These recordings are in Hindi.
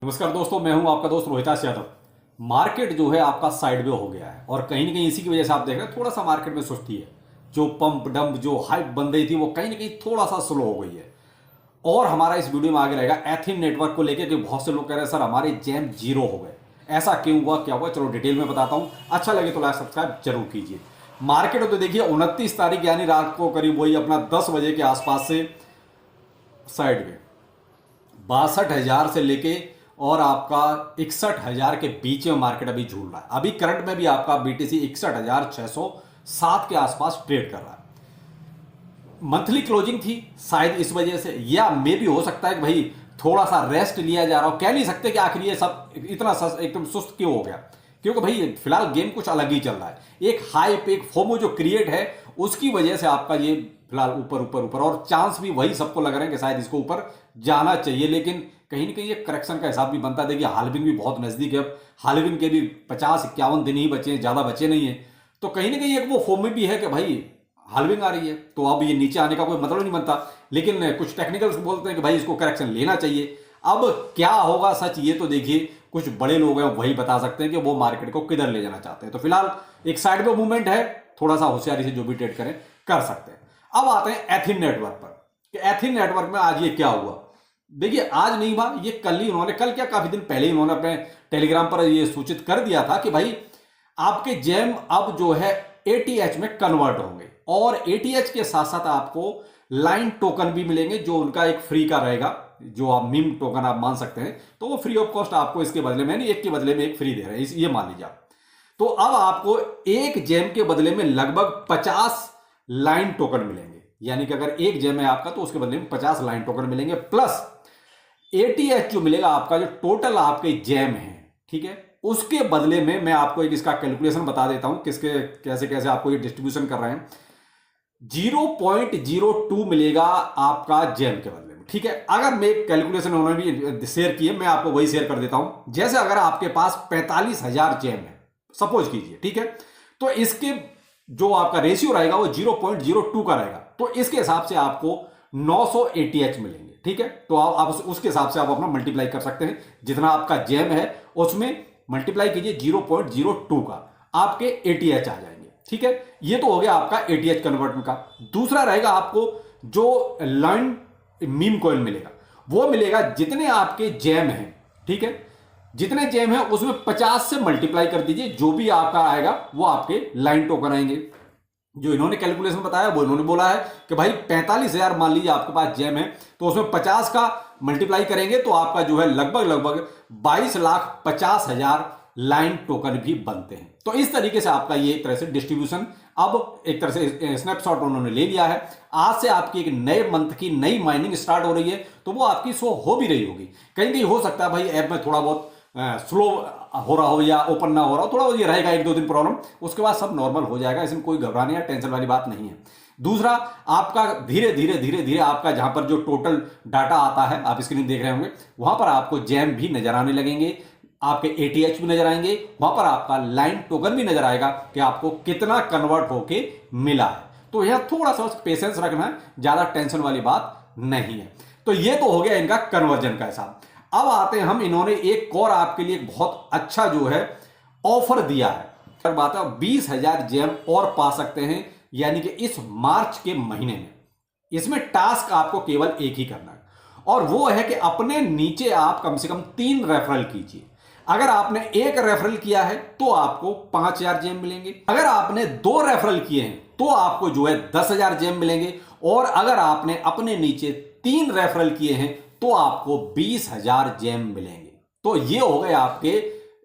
नमस्कार दोस्तों, मैं हूं आपका दोस्त रोहिताश यादव। मार्केट जो है आपका साइडवे हो गया है और कहीं ना कहीं इसी की वजह से आप देख रहे हैं थोड़ा सा मार्केट में सुस्ती है। जो पंप डंप जो हाइप बन रही थी वो कहीं ना कहीं थोड़ा सा स्लो हो गई है। और हमारा इस वीडियो में आगे रहेगा एथीन नेटवर्क को लेकर कि बहुत से लोग कह रहे हैं सर हमारे जैम जीरो हो गए, ऐसा क्यों हुआ क्या हुआ, चलो डिटेल में बताता हूं। अच्छा लगे तो लाइक सब्सक्राइब जरूर कीजिए। मार्केट तो देखिए 29 तारीख यानी रात को करीब वही अपना 10 बजे के आसपास से साइड में 62,000 से लेके और आपका 61,000 के बीच में मार्केट अभी झूल रहा है। अभी करंट में भी आपका बीटीसी 61,607 के आसपास ट्रेड कर रहा है। मंथली क्लोजिंग थी शायद इस वजह से, या मे भी हो सकता है कि भाई थोड़ा सा रेस्ट लिया जा रहा हो। कह नहीं सकते कि आखिर ये सब इतना एकदम सुस्त क्यों हो गया, क्योंकि भाई फिलहाल गेम कुछ अलग ही चल रहा है। एक हाइप एक फोमो जो क्रिएट है उसकी वजह से आपका ये फिलहाल ऊपर ऊपर ऊपर, और चांस भी वही सबको लग रहे हैं कि शायद इसको ऊपर जाना चाहिए। लेकिन कहीं ना कहीं ये करेक्शन का हिसाब भी बनता है। देखिए हाल्विंग भी बहुत नजदीक है, अब हाल्विंग के भी 50-51 दिन ही बचे हैं, ज्यादा बचे नहीं है। तो कहीं ना कहीं एक वो फोमो भी है कि भाई हाल्विंग आ रही है तो अब ये नीचे आने का कोई मतलब नहीं बनता। लेकिन कुछ टेक्निकल्स बोलते हैं कि भाई इसको करेक्शन लेना चाहिए। अब क्या होगा सच ये तो देखिए कुछ बड़े लोग हैं वही बता सकते हैं कि वो मार्केट को किधर ले जाना चाहते हैं। तो फिलहाल एक साइड में मूवमेंट है, थोड़ा सा होशियारी से जो भी ट्रेड करें कर सकते हैं। अब आते हैं एथीन नेटवर्क पर कि एथीन नेटवर्क में आज ये क्या हुआ। देखिए आज नहीं हुआ, ये कल ही उन्होंने, कल क्या काफी दिन पहले ही उन्होंने अपने टेलीग्राम पर ये सूचित कर दिया था कि भाई आपके जेम अब जो है एटीएच में कन्वर्ट होंगे और एटीएच के साथ साथ आपको लाइन टोकन भी मिलेंगे जो उनका एक फ्री का रहेगा, जो आप मीम टोकन आप मान सकते हैं। तो वो फ्री ऑफ कॉस्ट आपको इसके बदले में, नहीं एक के बदले में एक फ्री दे रहे हैं, ये मान लीजिए आप। तो अब आपको एक जेम के बदले में लगभग 50 लाइन टोकन मिलेंगे। यानी कि अगर एक जेम है आपका तो उसके बदले में 50 लाइन टोकन मिलेंगे, प्लस एटीएच जो मिलेगा आपका, जो टोटल आपके जेम है, ठीक है, उसके बदले में मैं आपको एक इसका कैलकुलेशन बता देता हूं किसके कैसे कैसे आपको ये डिस्ट्रीब्यूशन कर रहे हैं। 0.02 मिलेगा आपका जेम के बदले में, ठीक है। अगर मैं कैलकुलेशन उन्होंने भी शेयर की है, मैं आपको वही शेयर कर देता हूं। जैसे अगर आपके पास 45,000 जेम है सपोज कीजिए, ठीक है, तो इसके जो आपका रेशियो रहेगा वो 0.02 का रहेगा। तो इसके हिसाब से आपको 900 एटीएच मिलेंगे, ठीक है। तो आप उसके हिसाब से आप अपना मल्टीप्लाई कर सकते हैं, जितना आपका जेम है उसमें मल्टीप्लाई कीजिए 0.02 का, आपके एटीएच आ जाएंगे, ठीक है। ये तो हो गया आपका एटीएच कन्वर्ट का। दूसरा रहेगा आपको जो लाइन मीम कॉइन मिलेगा, वो मिलेगा जितने आपके जेम हैं, ठीक है, जितने जेम है उसमें 50 से मल्टीप्लाई कर दीजिए, जो भी आपका आएगा वो आपके लाइन टोकन आएंगे। जो इन्होंने कैलकुलेशन बताया वो इन्होंने बोला है कि भाई 45,000 मान लीजिए आपके पास जेम है, तो उसमें 50 का मल्टीप्लाई करेंगे तो आपका जो है लगभग लगभग 22,50,000 लाइन टोकन भी बनते हैं। तो इस तरीके से आपका ये एक तरह से डिस्ट्रीब्यूशन, अब एक तरह से स्नैपशॉट उन्होंने ले लिया है। आज से आपकी एक नए मंथ की नई माइनिंग स्टार्ट हो रही है, तो वो आपकी शो हो भी रही होगी। कहीं कहीं हो सकता है भाई ऐप में थोड़ा बहुत स्लो हो रहा हो या ओपन ना हो रहा हो, थोड़ा ये रहेगा 1-2 दिन प्रॉब्लम, उसके बाद सब नॉर्मल हो जाएगा। इसमें कोई घबराने या टेंशन वाली बात नहीं है। दूसरा, आपका धीरे धीरे धीरे धीरे आपका जहां पर जो टोटल डाटा आता है, आप स्क्रीन देख रहे होंगे, वहां पर आपको जेम भी नजर आने लगेंगे, आपके एटीएच भी नजर आएंगे, वहां पर आपका लाइन टोकन भी नजर आएगा कि आपको कितना कन्वर्ट होके मिला है। तो यह थोड़ा सा पेशेंस रखना है, ज्यादा टेंशन वाली बात नहीं है। तो ये तो हो गया इनका कन्वर्जन का हिसाब। अब आते हैं हम, इन्होंने एक और आपके लिए बहुत अच्छा जो है ऑफर दिया है। बात है 20,000 जेम और पा सकते हैं, यानी कि इस मार्च के महीने में। इसमें टास्क आपको केवल एक ही करना है, और वो है कि अपने नीचे आप कम से कम 3 रेफरल कीजिए। अगर आपने 1 रेफरल किया है तो आपको 5,000 जेम मिलेंगे। अगर आपने 2 रेफरल किए हैं तो आपको जो है 10,000 जेम मिलेंगे। और अगर आपने अपने नीचे 3 रेफरल किए हैं तो आपको 20,000 जेम मिलेंगे। तो ये हो गए आपके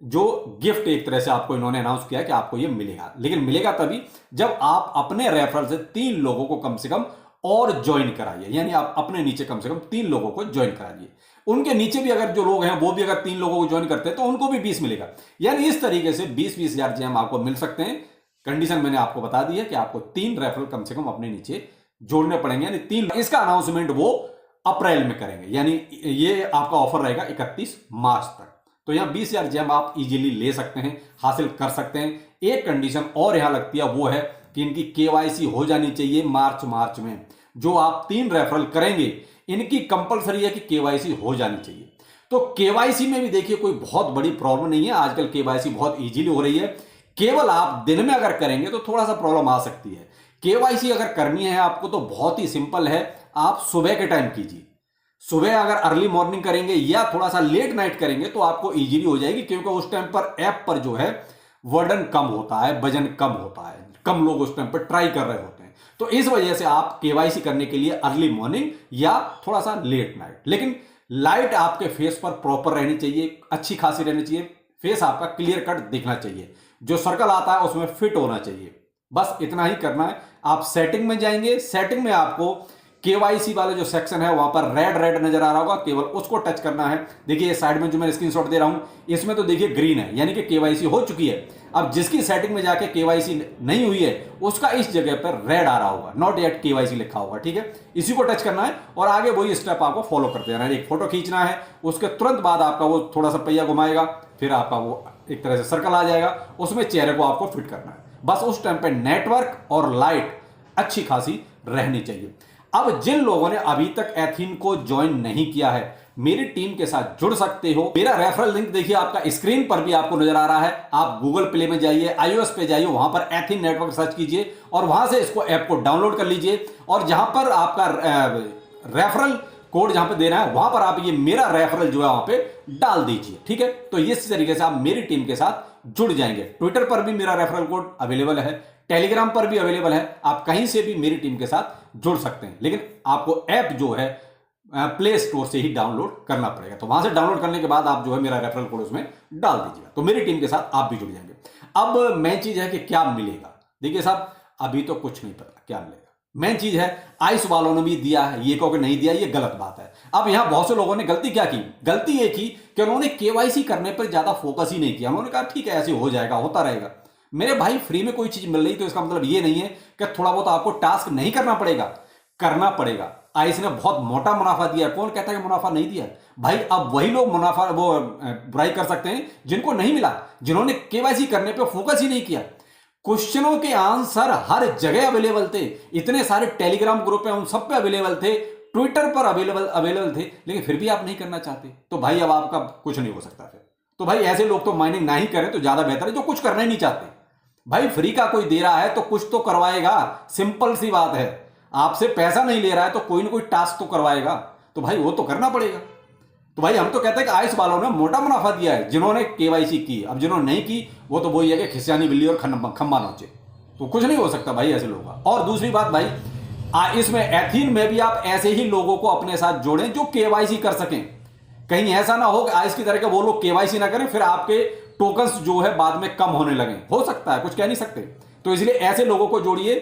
जो गिफ्ट, एक तरह से आपको इन्होंने अनाउंस किया कि आपको ये मिलेगा। लेकिन मिलेगा तभी जब आप अपने रेफरल से 3 लोगों को कम से कम और ज्वाइन कराइए। यानी आप अपने नीचे कम से कम 3 लोगों को ज्वाइन कराइए। उनके नीचे भी अगर जो लोग हैं वो भी अगर 3 लोगों को ज्वाइन करते हैं तो उनको भी 20 मिलेगा। यानी इस तरीके से 20,000 जेम आपको मिल सकते हैं। कंडीशन मैंने आपको बता दी है कि आपको 3 रेफरल कम से कम अपने नीचे जोड़ने पड़ेंगे, यानी 3। इसका अनाउंसमेंट वो अप्रैल में करेंगे, यानी ये आपका ऑफर रहेगा 31 मार्च तक। तो यहां 20,000 जेम आप इजीली ले सकते हैं, हासिल कर सकते हैं। एक कंडीशन और यहां लगती है, वो है कि इनकी केवाईसी हो जानी चाहिए मार्च में। जो आप 3 रेफरल करेंगे इनकी कंपलसरी है कि केवाईसी हो जानी चाहिए। तो केवाईसी में भी देखिए कोई बहुत बड़ी प्रॉब्लम नहीं है, आजकल केवाईसी बहुत इजीली हो रही है। केवल आप दिन में अगर करेंगे तो थोड़ा सा प्रॉब्लम आ सकती है। केवाईसी अगर करनी है आपको तो बहुत ही सिंपल है, आप सुबह के टाइम कीजिए। सुबह अगर अर्ली मॉर्निंग करेंगे या थोड़ा सा लेट नाइट करेंगे तो आपको इजीली हो जाएगी, क्योंकि उस टाइम पर ऐप पर जो है वर्डन कम होता है, वजन कम होता है, कम लोग उस टाइम पर ट्राई कर रहे होते हैं। तो इस वजह से आप केवाईसी करने के लिए अर्ली मॉर्निंग या थोड़ा सा लेट नाइट, लेकिन लाइट आपके फेस पर प्रॉपर रहनी चाहिए, अच्छी खासी रहनी चाहिए, फेस आपका क्लियर कट दिखना चाहिए, जो सर्कल आता है उसमें फिट होना चाहिए। बस इतना ही करना है। आप सेटिंग में जाएंगे, सेटिंग में आपको केवाईसी वाला जो सेक्शन है वहां पर रेड रेड नजर आ रहा होगा, केवल उसको टच करना है। देखिए साइड में जो मैं स्क्रीनशॉट दे रहा हूं इसमें तो देखिए ग्रीन है, यानी कि केवाईसी हो चुकी है। अब जिसकी सेटिंग में जाके केवाईसी नहीं हुई है उसका इस जगह पर रेड आ रहा होगा, नॉट येट केवाईसी लिखा होगा, ठीक है। इसी को टच करना है और आगे वही स्टेप आपको फॉलो करते रहना है। एक फोटो खींचना है, उसके तुरंत बाद आपका वो थोड़ा सा पहिया घुमाएगा, फिर आपका वो एक तरह से सर्कल आ जाएगा, उसमें चेहरे को आपको फिट करना है। बस उस टाइम पे नेटवर्क और लाइट अच्छी खासी रहनी चाहिए। अब जिन लोगों ने अभी तक एथीन को ज्वाइन नहीं किया है, मेरी टीम के साथ जुड़ सकते हो। मेरा रेफरल लिंक देखिए आपका स्क्रीन पर भी आपको नजर आ रहा है। आप गूगल प्ले में जाइए, iOS पे जाइए, वहां पर एथीन नेटवर्क सर्च कीजिए और वहां से इसको ऐप को डाउनलोड कर लीजिए। और जहां पर आपका रेफरल कोड जहां पे देना है वहां पर आप ये मेरा रेफरल जो है वहां पे डाल दीजिए, ठीक है। तो इस तरीके से आप मेरी टीम के साथ जुड़ जाएंगे। ट्विटर पर भी मेरा रेफरल कोड अवेलेबल है, टेलीग्राम पर भी अवेलेबल है, आप कहीं से भी मेरी टीम के साथ जुड़ सकते हैं। लेकिन आपको ऐप जो है प्ले स्टोर से ही डाउनलोड करना पड़ेगा। तो वहां से डाउनलोड करने के बाद आप जो है मेरा रेफरल कोड उसमें डाल दीजिएगा, तो मेरी टीम के साथ आप भी जुड़ जाएंगे। अब मेन चीज है कि क्या मिलेगा। देखिए साहब, अभी तो कुछ नहीं पता क्या मिलेगा। मेन चीज है आइस वालों ने भी दिया है, ये कहो कि नहीं दिया, ये गलत बात है। अब यहां बहुत से लोगों ने गलती क्या की, गलती ये की कि उन्होंने केवाईसी करने पर ज्यादा फोकस ही नहीं किया। उन्होंने कहा ठीक है ऐसे हो जाएगा, होता रहेगा। मेरे भाई फ्री में कोई चीज मिल रही तो इसका मतलब ये नहीं है कि थोड़ा बहुत आपको टास्क नहीं करना पड़ेगा, करना पड़ेगा। आइस ने बहुत मोटा मुनाफा दिया, कौन कहता है कि मुनाफा नहीं दिया भाई। अब वही लोग मुनाफा वो बुराई कर सकते हैं जिनको नहीं मिला, जिन्होंने केवाईसी करने पे फोकस ही नहीं किया। क्वेश्चनों के आंसर हर जगह अवेलेबल थे, इतने सारे टेलीग्राम ग्रुप है उन सब पे अवेलेबल थे, ट्विटर पर अवेलेबल थे, लेकिन फिर भी आप नहीं करना चाहते। तो भाई अब आपका कुछ नहीं हो सकता फिर। तो भाई ऐसे लोग तो माइनिंग ना ही करें तो ज्यादा बेहतर है, जो कुछ करना ही नहीं चाहते। भाई फ्री का कोई दे रहा है तो कुछ तो करवाएगा, सिंपल सी बात है। आपसे पैसा नहीं ले रहा है तो कोई ना कोई टास्क तो करवाएगा, तो भाई वो तो करना पड़ेगा। तो भाई हम तो कहते हैं कि आइस वालों ने मोटा मुनाफा दिया है जिन्होंने केवाईसी की। अब जिन्होंने नहीं की वो तो वही है कि खिसियानी बिल्ली और खंबा नोचे, तो कुछ नहीं हो सकता भाई ऐसे लोगों का। और दूसरी बात भाई, इसमें एथीन में भी आप ऐसे ही लोगों को अपने साथ जोड़ें जो केवाईसी कर सकें। कहीं ऐसा ना हो कि आइस की तरह के वो लोग केवाईसी ना करें फिर आपके टोकन्स जो है बाद में कम होने लगे। हो सकता है, कुछ कह नहीं सकते। तो इसलिए ऐसे लोगों को जोड़िए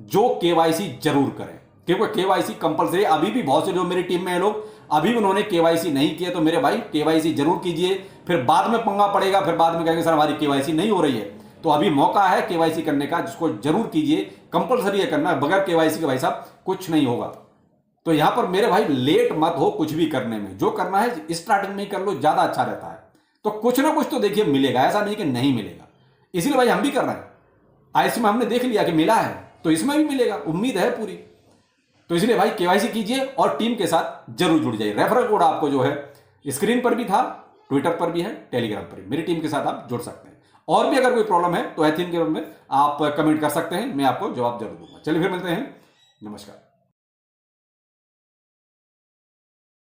जो केवाईसी जरूर करें, क्योंकि केवाईसी कंपलसरी। अभी भी बहुत से जो मेरी टीम में है लोग अभी उन्होंने केवाईसी नहीं किया, तो मेरे भाई केवाईसी जरूर कीजिए। फिर बाद में पंगा पड़ेगा, फिर बाद में कहेंगे सर हमारी केवाईसी नहीं हो रही है। तो अभी मौका है केवाईसी करने का, जिसको जरूर कीजिए। कंपलसरी है करना, बगैर केवाईसी के भाई साहब कुछ नहीं होगा। तो यहां पर मेरे भाई लेट मत हो कुछ भी करने में, जो करना है स्टार्टिंग में ही कर लो, ज्यादा अच्छा रहता है। तो कुछ ना कुछ तो देखिए मिलेगा, ऐसा नहीं कि नहीं मिलेगा। इसीलिए भाई हम भी कर रहे हैं। आईसी में हमने देख लिया कि मिला है, तो इसमें भी मिलेगा, उम्मीद है पूरी। तो इसलिए भाई केवाईसी कीजिए और टीम के साथ जरूर जुड़ जाइए। रेफरल कोड आपको जो है स्क्रीन पर भी था, ट्विटर पर भी है, टेलीग्राम पर भी। मेरी टीम के साथ आप जुड़ सकते हैं। और भी अगर कोई प्रॉब्लम है तो एथीन के बारे में आप कमेंट कर सकते हैं, मैं आपको जवाब जरूर दूंगा। चलिए फिर मिलते हैं, नमस्कार।